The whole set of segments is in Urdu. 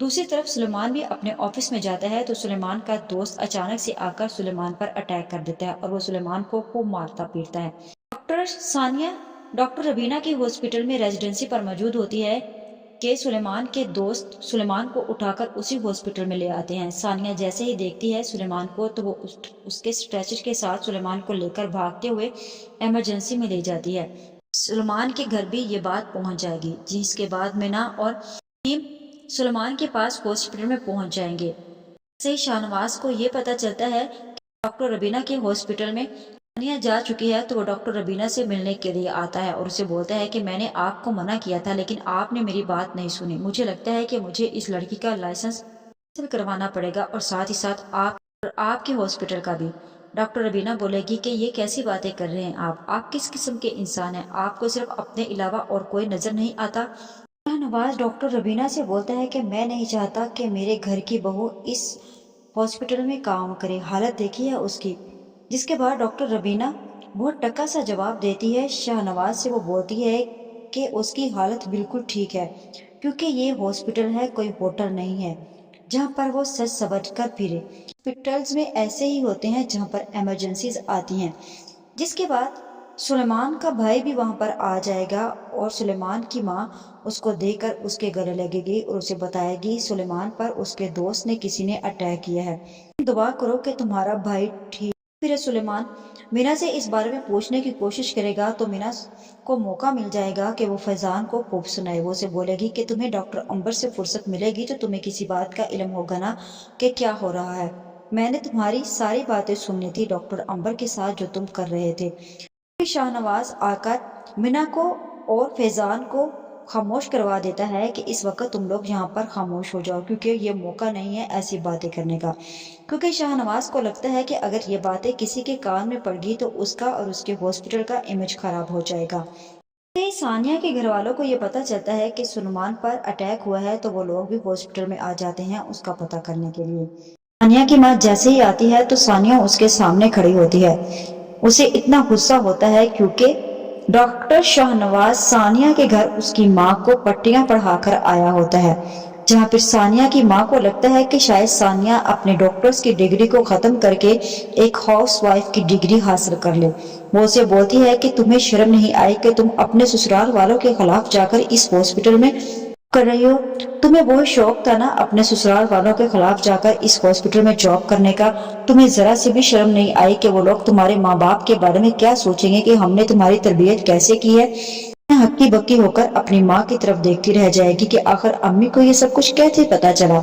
دوسری طرف سلیمان بھی اپنے آفس میں جاتا ہے تو سلیمان کا دوست اچانک سے آ کر سلیمان پر اٹیک کر دیتا ہے اور وہ سلیمان کو خوب مارتا پیٹتا ہے۔ ڈاکٹر ثانیہ ڈاکٹر ربینہ کی ہاسپٹل میں ریزیڈنسی پر موجود ہوتی ہے کہ سلیمان کے دوست سلیمان کو اٹھا کر اسی ہاسپٹل میں لے آتے ہیں۔ ثانیہ جیسے ہی دیکھتی ہے سلیمان کو تو وہ اس کے اسٹریچر کے ساتھ سلیمان کو لے کر بھاگتے ہوئے ایمرجنسی میں لے جاتی ہے۔ سلیمان کے گھر بھی یہ بات پہنچ جائے گی، جس کے بعد مینا اور ٹیم سلیمان کے پاس ہاسپٹل میں پہنچ جائیں گے۔ سے شاہنواز کو یہ پتہ چلتا ہے کہ ڈاکٹر ربینہ کے ہاسپٹل میں ثانیہ جا چکی ہے تو وہ ڈاکٹر ربینہ سے ملنے کے لیے آتا ہے اور اسے بولتا ہے کہ میں نے آپ کو منع کیا تھا لیکن آپ نے میری بات نہیں سنی۔ مجھے لگتا ہے کہ مجھے اس لڑکی کا لائسنس حاصل کروانا پڑے گا اور ساتھ ہی ساتھ آپ کے ہاسپٹل کا بھی۔ ڈاکٹر ربینہ بولے گی کہ یہ کیسی باتیں کر رہے ہیں آپ کس قسم کے انسان ہیں؟ آپ کو صرف اپنے علاوہ اور کوئی نظر نہیں آتا؟ شاہنواز ڈاکٹر ربینہ سے بولتا ہے کہ میں نہیں چاہتا کہ میرے گھر کی بہو اس ہاسپٹل میں کام کرے، حالت دیکھی ہے اس کی۔ جس کے بعد ڈاکٹر ربینہ بہت ٹکا سا جواب دیتی ہے شاہنواز سے۔ وہ بولتی ہے کہ اس کی حالت بالکل ٹھیک ہے کیونکہ یہ ہاسپٹل ہے، کوئی ہوٹل نہیں ہے جہاں پر وہ سج سبج کر پھرے۔ ہاسپٹلز میں ایسے ہی ہوتے ہیں جہاں پر ایمرجنسیز آتی ہیں۔ جس کے بعد سلیمان کا بھائی بھی وہاں پر آ جائے گا اور سلیمان کی ماں اس کو دیکھ کر اس کے گلے لگے گی اور اسے بتائے گی سلیمان پر اس کے دوست نے کسی نے اٹیک کیا ہے، دعا کرو کہ تمہارا بھائی ٹھیک۔ پھر سلیمان مینا سے اس بارے میں پوچھنے کی کوشش کرے گا تو مینا کو موقع مل جائے گا کہ وہ فیضان کو خوب سنائے۔ وہ اسے بولے گی کہ تمہیں ڈاکٹر امبر سے فرصت ملے گی تو تمہیں کسی بات کا علم ہوگا نا کہ کیا ہو رہا ہے۔ میں نے تمہاری ساری باتیں سننی تھی ڈاکٹر امبر کے ساتھ جو تم کر رہے تھے۔ شاہنواز آ کر مینا کو اور فیضان کو خاموش کروا دیتا ہے کہ اس وقت تم لوگ یہاں پر خاموش ہو جاؤ کیونکہ یہ موقع نہیں ہے ایسی باتیں کرنے کا۔ کیونکہ شاہنواز کو لگتا ہے کہ اگر یہ باتیں کسی کے کان میں پڑ گئی تو اس کا اور اس کے ہاسپٹل کا امیج خراب ہو جائے گا۔ ثانیہ کے گھر والوں کو یہ پتہ چلتا ہے کہ سلیمان پر اٹیک ہوا ہے تو وہ لوگ بھی ہاسپٹل میں آ جاتے ہیں اس کا پتہ کرنے کے لیے۔ ثانیہ کی ماں جیسے ہی آتی ہے تو ثانیہ اس کے سامنے کھڑی ہوتی ہے۔ اسے اتنا غصہ ہوتا ہے کیونکہ ڈاکٹر شاہنواز ثانیہ کے گھر اس کی ماں کو پٹیاں پڑھا کر آیا ہوتا ہے، جہاں پھر ثانیہ کی ماں کو لگتا ہے کہ شاید ثانیہ اپنے ڈاکٹرز کی ڈگری کو ختم کر کے ایک ہاؤس وائف کی ڈگری حاصل کر لے۔ وہ اسے بولتی ہے کہ تمہیں شرم نہیں آئی کہ تم اپنے سسرال والوں کے خلاف جا کر اس ہاسپٹل میں کر رہی ہو؟ تمہیں بہت شوق تھا نا اپنے سسرال والوں کے خلاف جا کر اس ہاسپٹل میں جاب کرنے کا؟ تمہیں ذرا سی بھی شرم نہیں آئی کہ وہ لوگ تمہارے ماں باپ کے بارے میں کیا سوچیں گے کہ ہم نے تمہاری تربیت کیسے کی ہے؟ ہکی بکی ہو کر اپنی ماں کی طرف دیکھتی رہ جائے گی کہ آخر امی کو یہ سب کچھ کیسے پتا چلا۔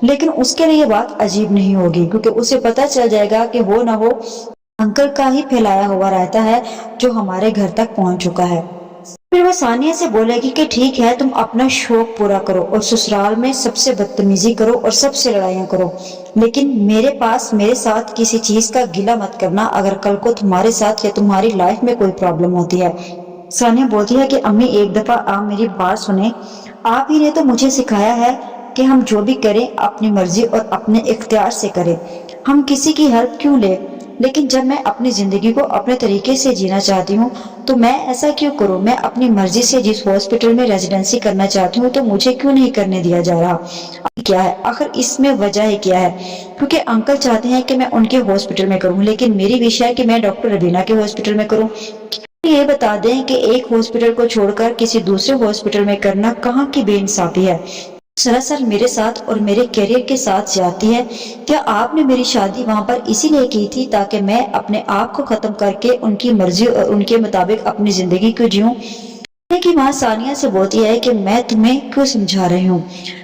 لیکن اس کے لیے بات عجیب نہیں ہوگی کیونکہ اسے پتا چل جائے گا کہ وہ نہ ہو انکل کا ہی پھیلایا ہوا رہتا ہے جو ہمارے گھر تک پہنچ چکا ہے۔ پھر وہ ثانیہ سے بولے گی کہ ٹھیک ہے تم اپنا شوق پورا کرو اور سسرال میں سب سے بدتمیزی کرو اور سب سے لڑائیاں کرو، لیکن میرے ساتھ کسی چیز کا گلہ مت کرنا اگر کل کو تمہارے ساتھ یا تمہاری لائف میں کوئی پرابلم ہوتی ہے۔ ثانیہ بولتی ہے کہ امی ایک دفعہ آپ میری بات سنیں، آپ ہی نے تو مجھے سکھایا ہے کہ ہم جو بھی کریں اپنی مرضی اور اپنے اختیار سے کریں، ہم کسی کی ہیلپ کیوں لیں؟ لیکن جب میں اپنی زندگی کو اپنے طریقے سے جینا چاہتی ہوں تو میں ایسا کیوں کروں؟ میں اپنی مرضی سے جس ہاسپٹل میں ریزیڈنسی کرنا چاہتی ہوں تو مجھے کیوں نہیں کرنے دیا جا رہا؟ کیا ہے آخر اس میں وجہ ہی کیا ہے؟ کیونکہ انکل چاہتے ہیں کہ میں ان کے ہاسپٹل میں کروں لیکن میری وش ہے کہ میں ڈاکٹر ربینہ کے ہاسپٹل میں کروں۔ یہ بتا دیں کہ ایک ہاسپٹل کو چھوڑ کر کسی دوسرے ہاسپٹل میں کرنا کہاں کی بے انصافی ہے؟ سراسر میرے ساتھ اور میرے کیریئر کے ساتھ زیادتی ہے۔ کیا آپ نے میری شادی وہاں پر اسی لیے کی تھی تاکہ میں اپنے آپ کو ختم کر کے ان کی مرضی اور ان کے مطابق اپنی زندگی کو جیوں؟ کی ماں ثانیہ سے بولتی ہے کہ میں تمہیں کیوں سمجھا رہی ہوں؟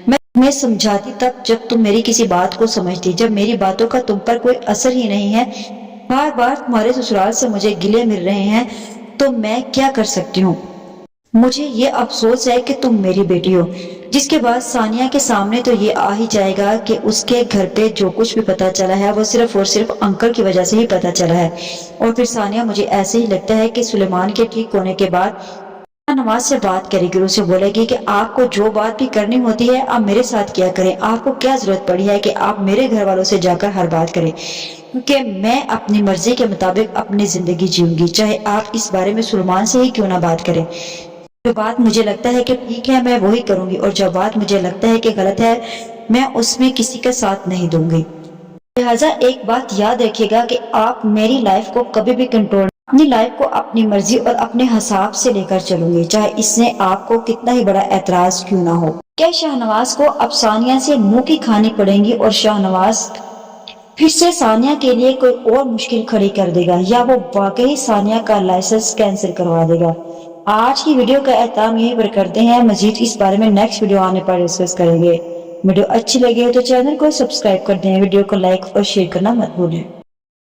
میں تمہیں سمجھاتی تب جب تم میری کسی بات کو سمجھتی، جب میری باتوں کا تم پر کوئی اثر ہی نہیں ہے، بار بار تمہارے سسرال سے مجھے گلے مل رہے ہیں تو میں کیا کر سکتی ہوں؟ مجھے یہ افسوس ہے کہ تم میری بیٹی ہو۔ جس کے بعد ثانیہ کے سامنے تو یہ آ ہی جائے گا کہ اس کے گھر پہ جو کچھ بھی پتا چلا ہے وہ صرف اور صرف انکل کی وجہ سے ہی پتا چلا ہے۔ اور پھر ثانیہ مجھے ایسے ہی لگتا ہے کہ سلیمان کے ٹھیک ہونے کے بعد نواز سے بات کرے گی، اسے بولے گی کہ آپ کو جو بات بھی کرنی ہوتی ہے آپ میرے ساتھ کیا کریں، آپ کو کیا ضرورت پڑی ہے کہ آپ میرے گھر والوں سے جا کر ہر بات کریں، کیونکہ میں اپنی مرضی کے مطابق اپنی زندگی جیوں گی، چاہے آپ اس بارے میں سلیمان سے ہی کیوں نہ بات کریں۔ جو بات مجھے لگتا ہے کہ ٹھیک ہے میں وہی کروں گی، اور جو بات مجھے لگتا ہے کہ غلط ہے میں اس میں کسی کا ساتھ نہیں دوں گی۔ لہٰذا ایک بات یاد رکھیے گا کہ آپ میری لائف کو کبھی بھی کنٹرول، اپنی لائف کو اپنی مرضی اور اپنے حساب سے لے کر چلوں گی، چاہے اس سے آپ کو کتنا ہی بڑا اعتراض کیوں نہ ہو۔ کیا شاہنواز کو اب ثانیہ سے منہ کی کھانی پڑیں گی اور شاہنواز پھر سے ثانیہ کے لیے کوئی اور مشکل کھڑی کر دے گا، یا وہ واقعی ثانیہ کا لائسنس کینسل کروا دے گا؟ آج کی ویڈیو کا اختتام یہیں پر کرتے ہیں، مزید اس بارے میں نیکسٹ ویڈیو آنے پر ڈسکس کریں گے۔ ویڈیو اچھی لگے تو چینل کو سبسکرائب کر دیں، ویڈیو کو لائک اور شیئر کرنا مت بھولیں۔